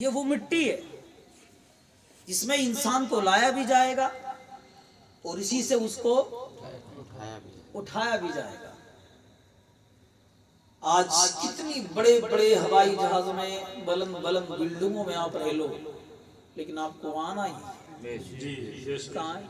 یہ وہ مٹی ہے جس میں انسان کو لایا بھی جائے گا اور اسی سے اس کو اٹھایا بھی جائے گا۔ آج کتنی بڑے بڑے ہوائی جہازوں میں بلند بلند بلڈنگوں میں آپ رہ لو، لیکن آپ کو آنا ہی کہاں ہے؟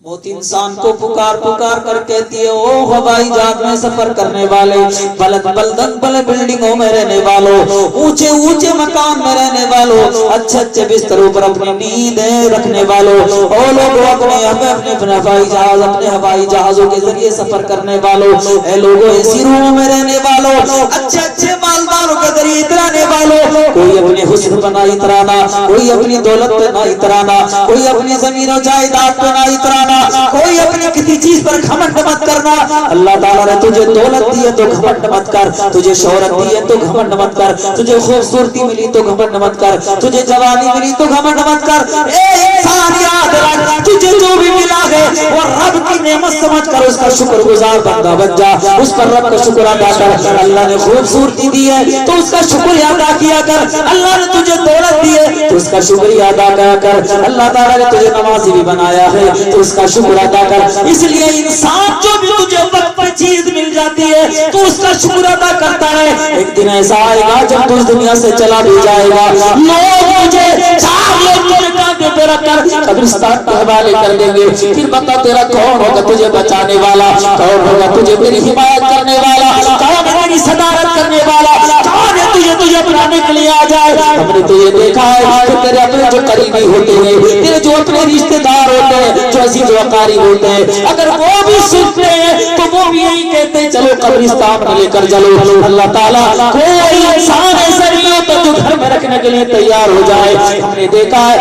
موت انسان کو پکار پکار کر کہتی ہے، او ہوائی جہاز میں سفر کرنے والے، بلند بلند بڑے بلڈنگوں میں رہنے والوں، اونچے اونچے مکان میں رہنے والوں، اچھے اچھے بستروں پر اپنی نیندیں رکھنے والوں، او لوگوں اپنے ہوائی جہازوں کے ذریعے سفر کرنے والوں، اے لوگوں ایسی روموں میں رہنے والوں، اچھے اچھے مالداروں کے ذریعے اترانے والوں، کوئی اپنے حسن پر نہ اترانا، کوئی اپنی دولت پہ نہ اترانا، کوئی اپنی زمین و جائیداد پہ نہ اترانا، کوئی اپنی کسی چیز پر گھمنڈ مت کرنا۔ اللہ تعالیٰ نے تجھے دولت دی ہے تو گھمنڈ مت کر، تجھے شہرت دی ہے تو گھمنڈ مت کر، تجھے خوبصورتی ملی تو گھمنڈ مت کر، تجھے جوانی ملی تو گھمنڈ مت کر۔ اے انسان یاد رکھ، تجھے جو بھی ملا ہے وہ رب کی نعمت سمجھ کر اس کا شکر گزار بندہ بن جا، اس پر رب کا شکر ادا کر۔ اللہ نے خوبصورتی دی ہے تو اس کا شکر ادا کیا کر، اللہ نے تجھے دولت دی ہے تو اس کا شکریہ ادا کیا کر، اللہ تعالیٰ نے تجھے نمازی بھی بنایا ہے تو اس کا شکر ادا کر۔ اس لیے انسان جو بھی تجھے وقت پر چیز مل جاتی ہے تو اس کا شکر ادا کرتا ہے، ایک دن ایسا آئے گا جب تو اس دنیا سے چلا بھی جائے گا، لوگ تجھے چار لوگ تجھے کاندھے پہ رکھ کر قبرستان کے حوالے کر دیں گے، پھر بتا تیرا کون ہوگا تجھے بچانے والا، کون ہوگا تجھے میری حمایت کرنے والا، کون ہے میری صدارت کرنے والا، کون ہے تجھے اپنانے کے لیے آ جائے۔ ہم نے تو یہ دیکھا ہے کہ تیرے اپنے جو قریبی ہوتے ہیں، تیرے جو اپنے رشتے دار ہوتے ہیں، جو عزیز و اقارب ہوتے ہیں، اگر وہ بھی سنتے ہیں تو وہ بھی یہی کہتے ہیں چلو قبرستان میں لے کر چلو۔ اللہ تعالیٰ کوئی انسان ایسا نہیں ہوتا جو گھر میں رکھنے کے لیے تیار ہو جائے۔ ہم نے دیکھا ہے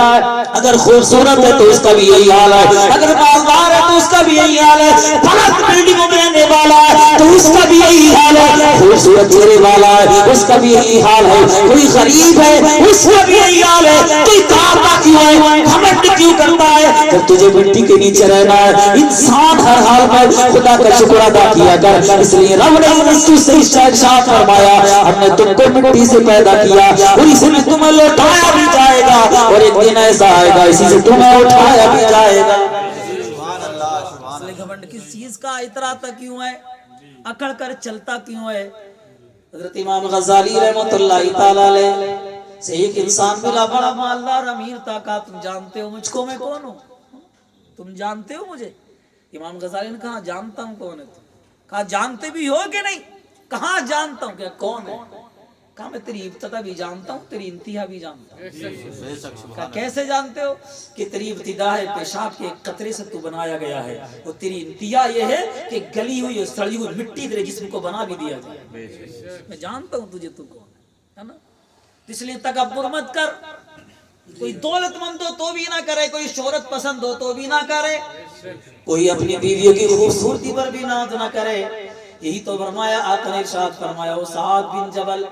اگر خوبصورت ہے تو اس کا بھی یہی حال ہے، اگر مالدار ہے تو اس کا بھی یہی حال ہے، بلند بلڈنگوں میں رہنے والا ہے تو اس کا بھی یہی حال ہے، خوبصورت چہرے والا ہے اس کا بھی یہی حال ہے، کوئی غریب ہے اس کا بھی یہی حال ہے۔ تو کارنا کیوں ہے، گھمنڈ کیوں کرتا ہے؟ جب تجھے مٹی کے نیچے رہنا ہے، انسان ہر حال میں خدا کا شکر ادا کیا کر۔ اس لیے رب نے سے ارشاد فرمایا، ہم نے تم کو مٹی سے پیدا کیا اور اسی میں تمہیں لوٹایا بھی جائے گا، اور ایک دن ایسا آئے گا اسی سے تمہیں اٹھایا بھی جائے گا۔ اس لیے گھمنڈ کس چیز کا اتراتا کیوں ہے، اکڑ کر چلتا کیوں ہے؟ حضرت امام غزالی رحمۃ اللہ تعالی علیہ سے ایک انسان ملا، بڑا مالدار امیر تھا، کہا تم جانتے ہو مجھ کو میں کون ہوں، تم جانتے ہو مجھے؟ امام غزالی نے کہا جانتا ہوں کون ہے تم۔ کہا جانتے بھی ہو کہ نہیں؟ کہاں جانتا ہوں، کہ کون ہے؟ کہا میں تیری ابتدا بھی جانتا ہوں تیری انتہا بھی جانتا ہوں۔ کہا کیسے جانتے ہو؟ کہ تیری ابتدا ہے پیشاب کے ایک قطرے سے تو بنایا گیا ہے، اور تیری انتہا یہ ہے کہ گلی ہوئی اور سڑی ہوئی مٹی تیرے جسم کو بنا بھی دیا جائے۔ میں جانتا ہوں تجھے تو کون ہے نا۔ اس لیے تکبر مت کر، کوئی دولت مند ہو تو بھی نہ کرے، کوئی شہرت پسند ہو تو بھی نہ کرے، کوئی اپنی بیویوں کی خوبصورتی پر بھی ناز نہ کرے۔ یہی تو فرمایا آقا نے ارشاد فرمایا، وہ سعد بن جبل،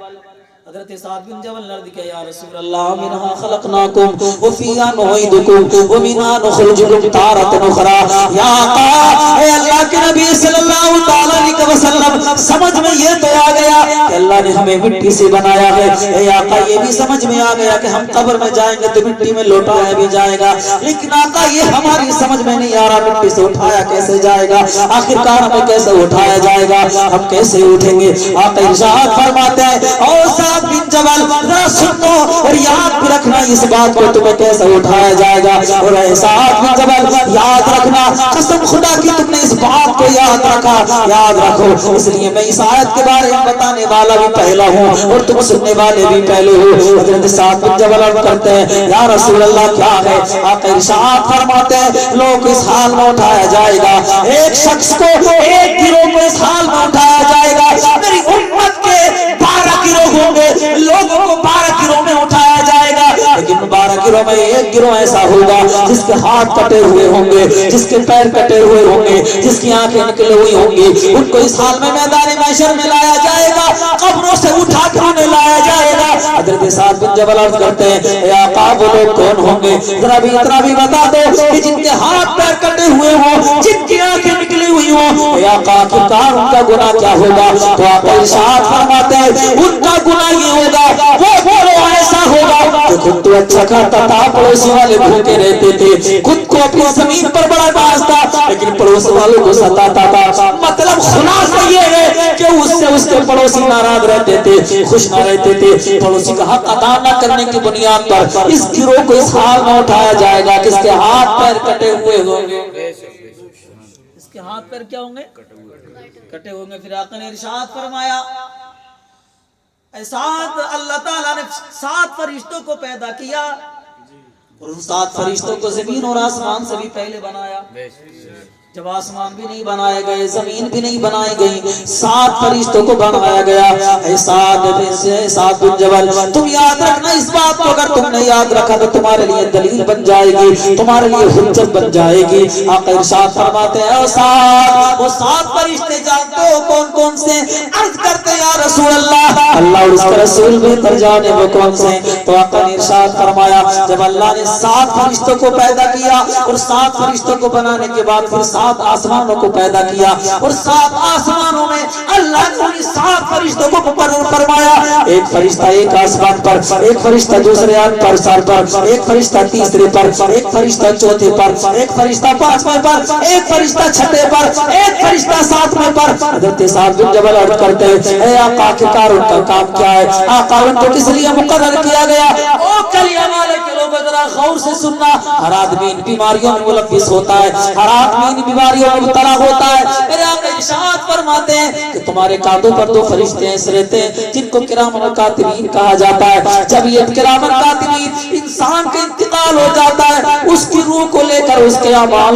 حضرت سعد بن جبل نے عرض کیا یا رسول اللہ منہا خلقناکم وفیہا نعیدکم ومنہا نخرجکم تارۃ اخری۔ یا آقا، اے اللہ کے نبی صلی اللہ علیہ وسلم، سمجھ میں یہ تو آ گیا کہ اللہ نے ہمیں مٹی سے بنایا ہے، اے آقا یہ بھی سمجھ میں آ گیا کہ ہم قبر میں جائیں گے تو مٹی میں لوٹایا بھی جائے گا، لیکن آقا یہ ہماری سمجھ میں نہیں آ رہا مٹی سے اٹھایا کیسے جائے گا، آخر کار ہمیں کیسے اٹھایا جائے گا، ہم کیسے اٹھیں گے؟ آقا ارشاد فرماتے ہیں اور سعد بن جبل ذرا سنو اور یاد بھی رکھنا اس بات کو تمہیں کیسے اٹھایا جائے گا، اور اے سعد بن جبل یاد رکھنا، قسم خدا کی تم نے اس بات کو یاد رکھا، یاد رکھو۔ اس لیے میں اس آیت کے بارے میں بتانے والا بھی پہلا ہوں اور تم سننے والے بھی پہلے ہو۔ حضرت سعد بن جبل عرض کرتے ہیں یا رسول اللہ کیا ہے؟ آقا ارشاد فرماتے ہیں لوگ اس حال میں اٹھایا جائے گا، ایک شخص کو ایک گروہ کو اس حال میں اٹھایا جائے گا، میری امت کے 12 گروہ ہوں گے، لوگوں کو 12 گروہ میں اٹھایا جائے گا، لیکن 12 گروہ میں ایک گروہ ایسا ہوگا جس کے ہاتھ کٹے ہوئے ہوں گے، جس کے پیر کٹے ہوئے ہوں گے، جس کی آنکھیں نکلی ہوئی ہوں گی، ان کو اس حال میں میدان محشر میں لایا جائے گا، قبروں سے اٹھا کر انہیں لایا جائے گا۔ حضرت سعد بن جبل عرض کرتے ہیں اے آقا وہ لوگ کون ہوں گے؟ ذرا بھی اتنا بھی بتا دو کہ جن کے ہاتھ پیر کٹے ہوئے ہوں، جن کی آنکھیں نکلی ہوئی ہوں، اے آقا آخرکار ان کا گناہ کیا ہوگا؟ تو آقا ارشاد فرماتے ہیں ان کا گناہ یہ ہوگا وہ خود تو اچھا کھاتا تھا, پڑوسی والے بھوکے رہتے تھے, خود کو اپنی زمین پر بڑا باز تھا لیکن پڑوسی والوں کو ستاتا تھا. مطلب خلاصہ یہ ہے کہ اس سے اس کے پڑوسی ناراض رہتے تھے, خوش نہ رہتے تھے. پڑوسی کا حق ادا نہ کرنے کی بنیاد پر اس گروہ کو اس حال میں اٹھایا جائے گا کہ اس کے ہاتھ پیر کٹے ہوئے ہوں گے. اس کے ہاتھ پیر کیا ہوں گے؟ کٹے ہوں گے. پھر آقا نے ارشاد فرمایا, سات اللہ تعالیٰ نے 7 فرشتوں کو پیدا کیا اور ان 7 فرشتوں کو زمین اور آسمان سے بھی پہلے بنایا. جب آسمان بھی نہیں بنائے گئے, زمین بھی نہیں بنائی گئی, 7 فرشتوں کو بنایا گیا. اے سعد بن جبل, تم یاد رکھنا اس بات کو, اگر تم نے یاد رکھا تو تمہارے لیے دلیل بن جائے گی, تمہارے لیے حجت بن جائے گی. آقا ارشاد فرماتے ہیں, سعد وہ 7 فرشتے جانتے ہو کون کون سے؟ عرض کرتے یا رسول اللہ, اللہ اور اس کا رسول بہتر جانے وہ کون سے. تو آقا نے ارشاد فرمایا, جب اللہ نے 7 فرشتوں کو پیدا کیا اور 7 فرشتوں کو بنانے کے بعد پھر 7 آسمانوں کو پیدا کیا اور 7 آسمانوں میں اللہ نے انہیں 7 فرشتوں کو مقرر فرمایا. ایک فرشتہ ایک آسمان پر, ایک فرشتہ دوسرے پر سر پر, ایک فرشتہ تیسرے پر, ایک فرشتہ چوتھے پر, ایک فرشتہ 5ویں پر, ایک فرشتہ 6 پر, ایک فرشتہ 7ویں پر. حضرت سعد بن جبل عرض کرتے ہیں, اے آقا کے کاروں کا کام کیا ہے؟ آقا ان کو کس لیے مقرر کیا گیا؟ او کلیہ والے کے لوگ ذرا غور سے سننا, ہر آدمی ان بیماریوں میں ملوث ہوتا ہے, ہر آدمی ان بیماریوں میں مبتلا ہوتا ہے. میرے آقا ارشاد فرماتے ہیں کہ تمہارے کاندھوں پر 2 فرشتے ایسے رہتے ہیں جن کو کرامن کاتبین کہا جاتا ہے. جب یہ کرامن کاتبین انسان کا انتقال ہو جاتا ہے, اس کی روح کو لے کر اس کے اعمال